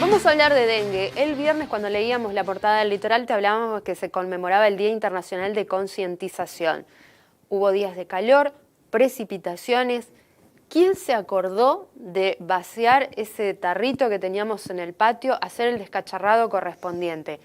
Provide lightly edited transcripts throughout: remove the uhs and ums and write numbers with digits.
Vamos a hablar de dengue. El viernes, cuando leíamos la portada del Litoral, te hablábamos que se conmemoraba el Día Internacional de Concientización. Hubo días de calor, precipitaciones. ¿Quién se acordó de vaciar ese tarrito que teníamos en el patio, hacer el descacharrado correspondiente?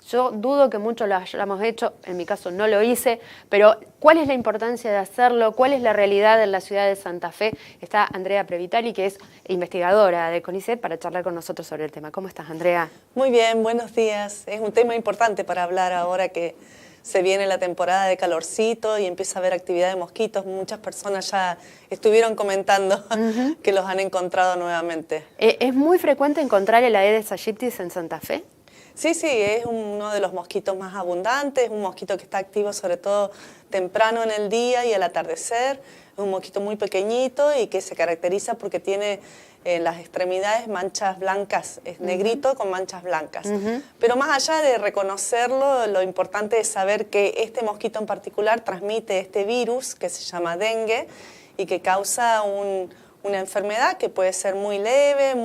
Yo dudo que muchos lo hayamos hecho, en mi caso no lo hice, pero ¿cuál es la importancia de hacerlo? ¿Cuál es la realidad en la ciudad de Santa Fe? Está Andrea Previtali, que es investigadora de CONICET, para charlar con nosotros sobre el tema. ¿Cómo estás, Andrea? Muy bien, buenos días. Es un tema importante para hablar ahora que se viene la temporada de calorcito y empieza a haber actividad de mosquitos. Muchas personas ya estuvieron comentando que los han encontrado nuevamente. ¿Es muy frecuente encontrar el Aedes aegypti en Santa Fe? Sí, es uno de los mosquitos más abundantes, un mosquito que está activo sobre todo temprano en el día y al atardecer. Es un mosquito muy pequeñito y que se caracteriza porque tiene en las extremidades manchas blancas, es negrito con manchas blancas. Pero más allá de reconocerlo, lo importante es saber que este mosquito en particular transmite este virus que se llama dengue y que causa una enfermedad que puede ser muy leve,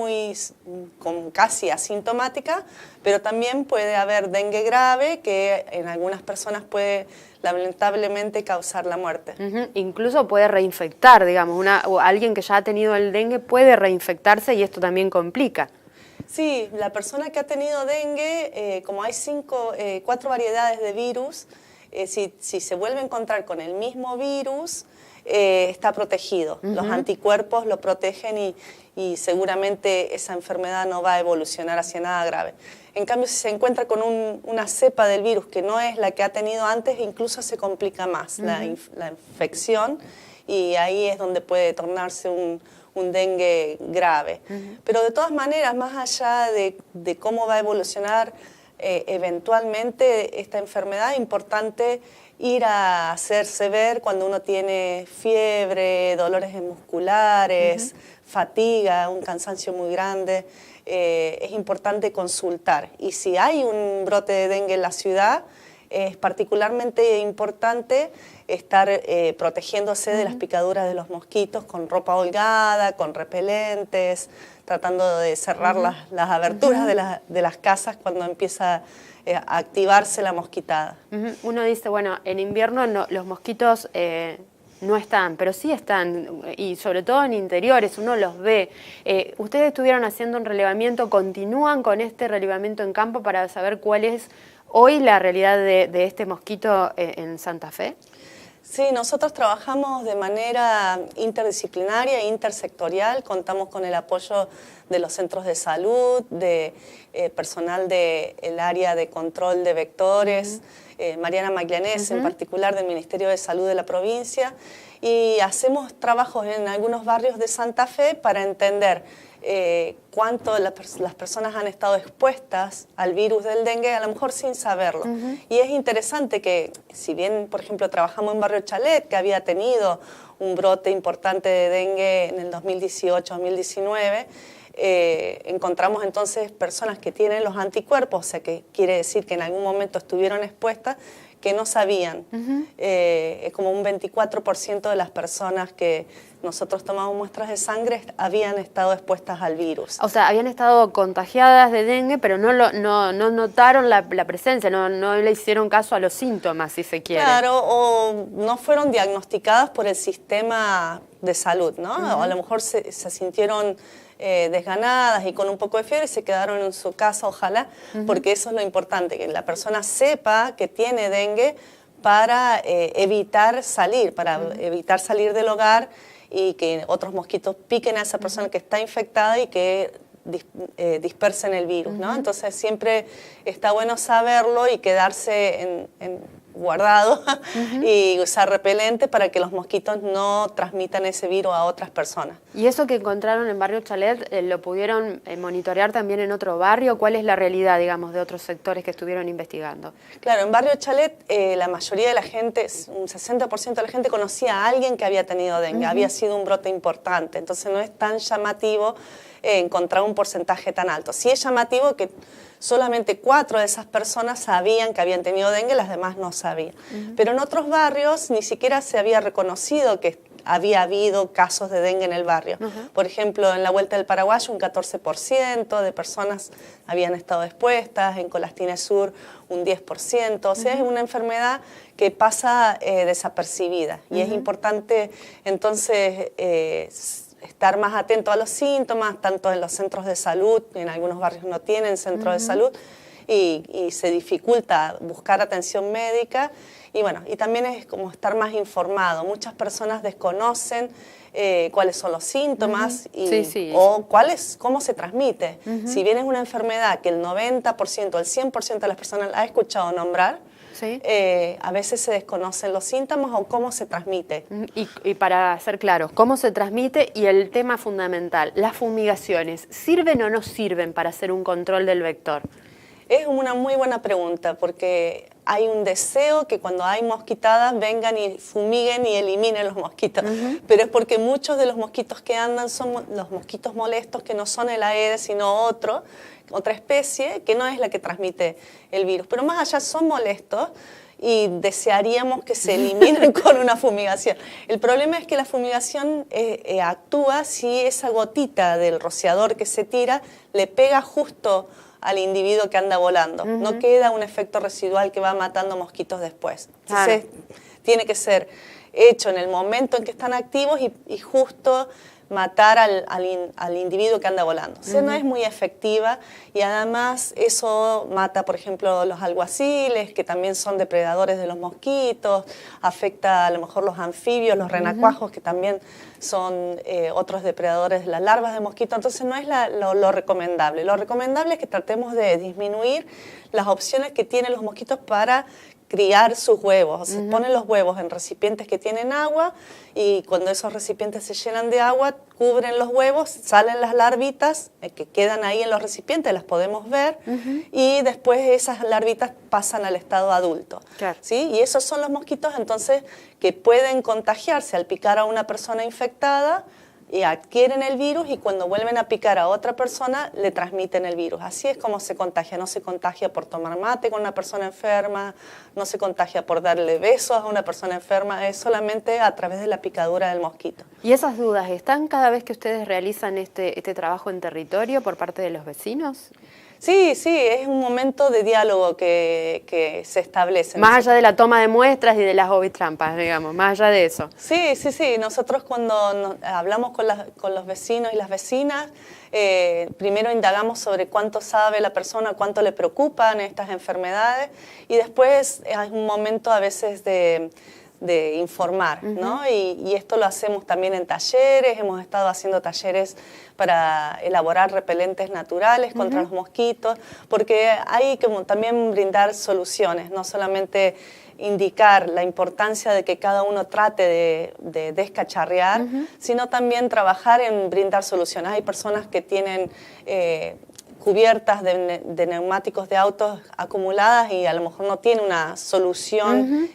casi asintomática, pero también puede haber dengue grave que en algunas personas puede lamentablemente causar la muerte. Incluso puede reinfectar, digamos, alguien que ya ha tenido el dengue puede reinfectarse y esto también complica. Sí, la persona que ha tenido dengue, como hay 4 variedades de virus, si se vuelve a encontrar con el mismo virus, está protegido. Los anticuerpos lo protegen y seguramente esa enfermedad no va a evolucionar hacia nada grave. En cambio, si se encuentra con una cepa del virus que no es la que ha tenido antes, incluso se complica más la infección y ahí es donde puede tornarse un dengue grave. Pero de todas maneras, más allá de cómo va a evolucionar eventualmente esta enfermedad, es importante ir a hacerse ver cuando uno tiene fiebre, dolores musculares, fatiga, un cansancio muy grande. Es importante consultar. Y si hay un brote de dengue en la ciudad, es particularmente importante estar protegiéndose de las picaduras de los mosquitos con ropa holgada, con repelentes, tratando de cerrar las aberturas de las casas cuando empieza a activarse la mosquitada. Uno dice, bueno, en invierno los mosquitos no están, pero sí están, y sobre todo en interiores, uno los ve. Ustedes estuvieron haciendo un relevamiento, ¿continúan con este relevamiento en campo para saber cuál es hoy la realidad de este mosquito en Santa Fe? Sí, nosotros trabajamos de manera interdisciplinaria e intersectorial, contamos con el apoyo de los centros de salud, de personal del área de control de vectores, Mariana Maglianese en particular del Ministerio de Salud de la provincia, y hacemos trabajos en algunos barrios de Santa Fe para entender cuánto las personas han estado expuestas al virus del dengue, a lo mejor sin saberlo. Y es interesante que, si bien, por ejemplo, trabajamos en Barrio Chalet, que había tenido un brote importante de dengue en el 2018-2019, encontramos entonces personas que tienen los anticuerpos, o sea que quiere decir que en algún momento estuvieron expuestas, que no sabían. Es como un 24% de las personas que nosotros tomamos muestras de sangre habían estado expuestas al virus. O sea, habían estado contagiadas de dengue, pero no notaron la presencia, no le hicieron caso a los síntomas, si se quiere. Claro, o no fueron diagnosticadas por el sistema de salud, ¿no? O a lo mejor se sintieron desganadas y con un poco de fiebre y se quedaron en su casa, ojalá, porque eso es lo importante, que la persona sepa que tiene dengue para evitar salir del hogar y que otros mosquitos piquen a esa persona que está infectada y que dispersen el virus, ¿no? Entonces siempre está bueno saberlo y quedarse guardado y usar repelente para que los mosquitos no transmitan ese virus a otras personas. ¿Y eso que encontraron en Barrio Chalet lo pudieron monitorear también en otro barrio? ¿Cuál es la realidad, digamos, de otros sectores que estuvieron investigando? Claro, en Barrio Chalet la mayoría de la gente, un 60% de la gente conocía a alguien que había tenido dengue, había sido un brote importante, entonces no es tan llamativo encontrar un porcentaje tan alto. Sí es llamativo que solamente 4 de esas personas sabían que habían tenido dengue, las demás no sabían. Pero en otros barrios ni siquiera se había reconocido que había habido casos de dengue en el barrio. Por ejemplo, en la Vuelta del Paraguayo un 14% de personas habían estado expuestas, en Colastines Sur un 10%, o sea, es una enfermedad que pasa desapercibida y es importante entonces estar más atento a los síntomas, tanto en los centros de salud, en algunos barrios no tienen centros de salud, y se dificulta buscar atención médica. Y bueno, y también es como estar más informado. Muchas personas desconocen cuáles son los síntomas o cómo se transmite. Si bien es una enfermedad que el 90%, el 100% de las personas la ha escuchado nombrar, a veces se desconocen los síntomas o cómo se transmite. Y para ser claros, ¿cómo se transmite? Y el tema fundamental, las fumigaciones, ¿sirven o no sirven para hacer un control del vector? Es una muy buena pregunta porque hay un deseo que cuando hay mosquitadas vengan y fumiguen y eliminen los mosquitos. Pero es porque muchos de los mosquitos que andan son los mosquitos molestos que no son el Aedes sino otra especie que no es la que transmite el virus. Pero más allá son molestos y desearíamos que se eliminen con una fumigación. El problema es que la fumigación actúa si esa gotita del rociador que se tira le pega justo al individuo que anda volando. No queda un efecto residual que va matando mosquitos después. Entonces, tiene que ser hecho en el momento en que están activos y justo matar al individuo que anda volando. O sea, no es muy efectiva y además eso mata, por ejemplo, los alguaciles, que también son depredadores de los mosquitos, afecta a lo mejor los anfibios, los renacuajos, que también son otros depredadores de las larvas de mosquito. Entonces no es lo recomendable. Lo recomendable es que tratemos de disminuir las opciones que tienen los mosquitos para criar sus huevos. O sea, ponen los huevos en recipientes que tienen agua y cuando esos recipientes se llenan de agua, cubren los huevos, salen las larvitas que quedan ahí en los recipientes, las podemos ver, y después esas larvitas pasan al estado adulto. ¿Sí? Y esos son los mosquitos entonces que pueden contagiarse al picar a una persona infectada y adquieren el virus y cuando vuelven a picar a otra persona le transmiten el virus. Así es como se contagia. No se contagia por tomar mate con una persona enferma, no se contagia por darle besos a una persona enferma, es solamente a través de la picadura del mosquito. ¿Y esas dudas están cada vez que ustedes realizan este trabajo en territorio por parte de los vecinos? Sí, es un momento de diálogo que se establece. Más allá de la toma de muestras y de las ovitrampas, digamos, más allá de eso. Sí. Nosotros cuando hablamos con los vecinos y las vecinas, primero indagamos sobre cuánto sabe la persona, cuánto le preocupan estas enfermedades y después hay un momento a veces de informar, ¿no? Y esto lo hacemos también en talleres, hemos estado haciendo talleres para elaborar repelentes naturales contra los mosquitos, porque hay que también brindar soluciones, no solamente indicar la importancia de que cada uno trate de descacharrear, sino también trabajar en brindar soluciones. Hay personas que tienen cubiertas de neumáticos de autos acumuladas y a lo mejor no tiene una solución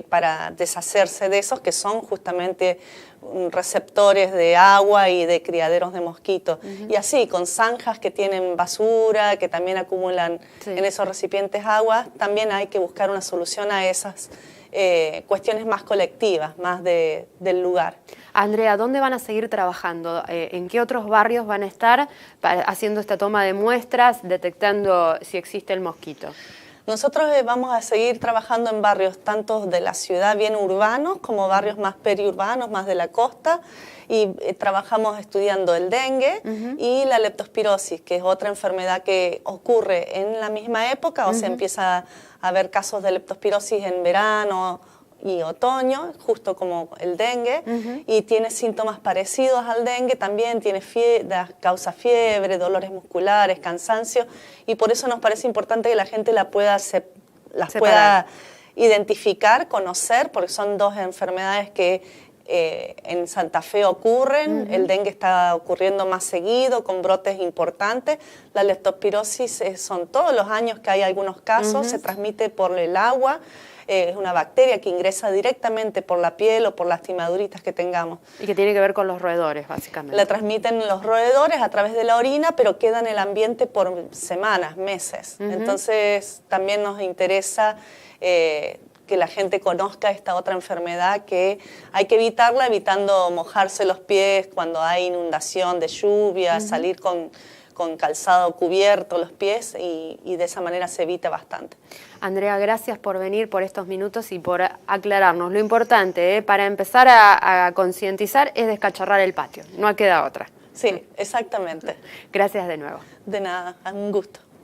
para deshacerse de esos, que son justamente receptores de agua y de criaderos de mosquitos. Y así, con zanjas que tienen basura, que también acumulan en esos recipientes agua, también hay que buscar una solución a esas cuestiones más colectivas, más del lugar. Andrea, ¿dónde van a seguir trabajando? ¿En qué otros barrios van a estar haciendo esta toma de muestras, detectando si existe el mosquito? Nosotros vamos a seguir trabajando en barrios tanto de la ciudad bien urbanos como barrios más periurbanos, más de la costa, y trabajamos estudiando el dengue y la leptospirosis, que es otra enfermedad que ocurre en la misma época, o sea, empieza a haber casos de leptospirosis en verano y otoño, justo como el dengue, y tiene síntomas parecidos al dengue, también tiene causa fiebre, dolores musculares, cansancio, y por eso nos parece importante que la gente las pueda identificar, conocer, porque son dos enfermedades que en Santa Fe ocurren, el dengue está ocurriendo más seguido, con brotes importantes, la leptospirosis son todos los años que hay algunos casos, se transmite por el agua, es una bacteria que ingresa directamente por la piel o por las lastimaduritas que tengamos. Y que tiene que ver con los roedores, básicamente. La transmiten los roedores a través de la orina, pero queda en el ambiente por semanas, meses. Entonces, también nos interesa que que la gente conozca esta otra enfermedad que hay que evitarla, evitando mojarse los pies cuando hay inundación de lluvia, salir con calzado cubierto los pies y de esa manera se evita bastante. Andrea, gracias por venir, por estos minutos y por aclararnos. Lo importante para empezar a concientizar es descacharrar el patio, no queda otra. Sí, exactamente. Gracias de nuevo. De nada, un gusto.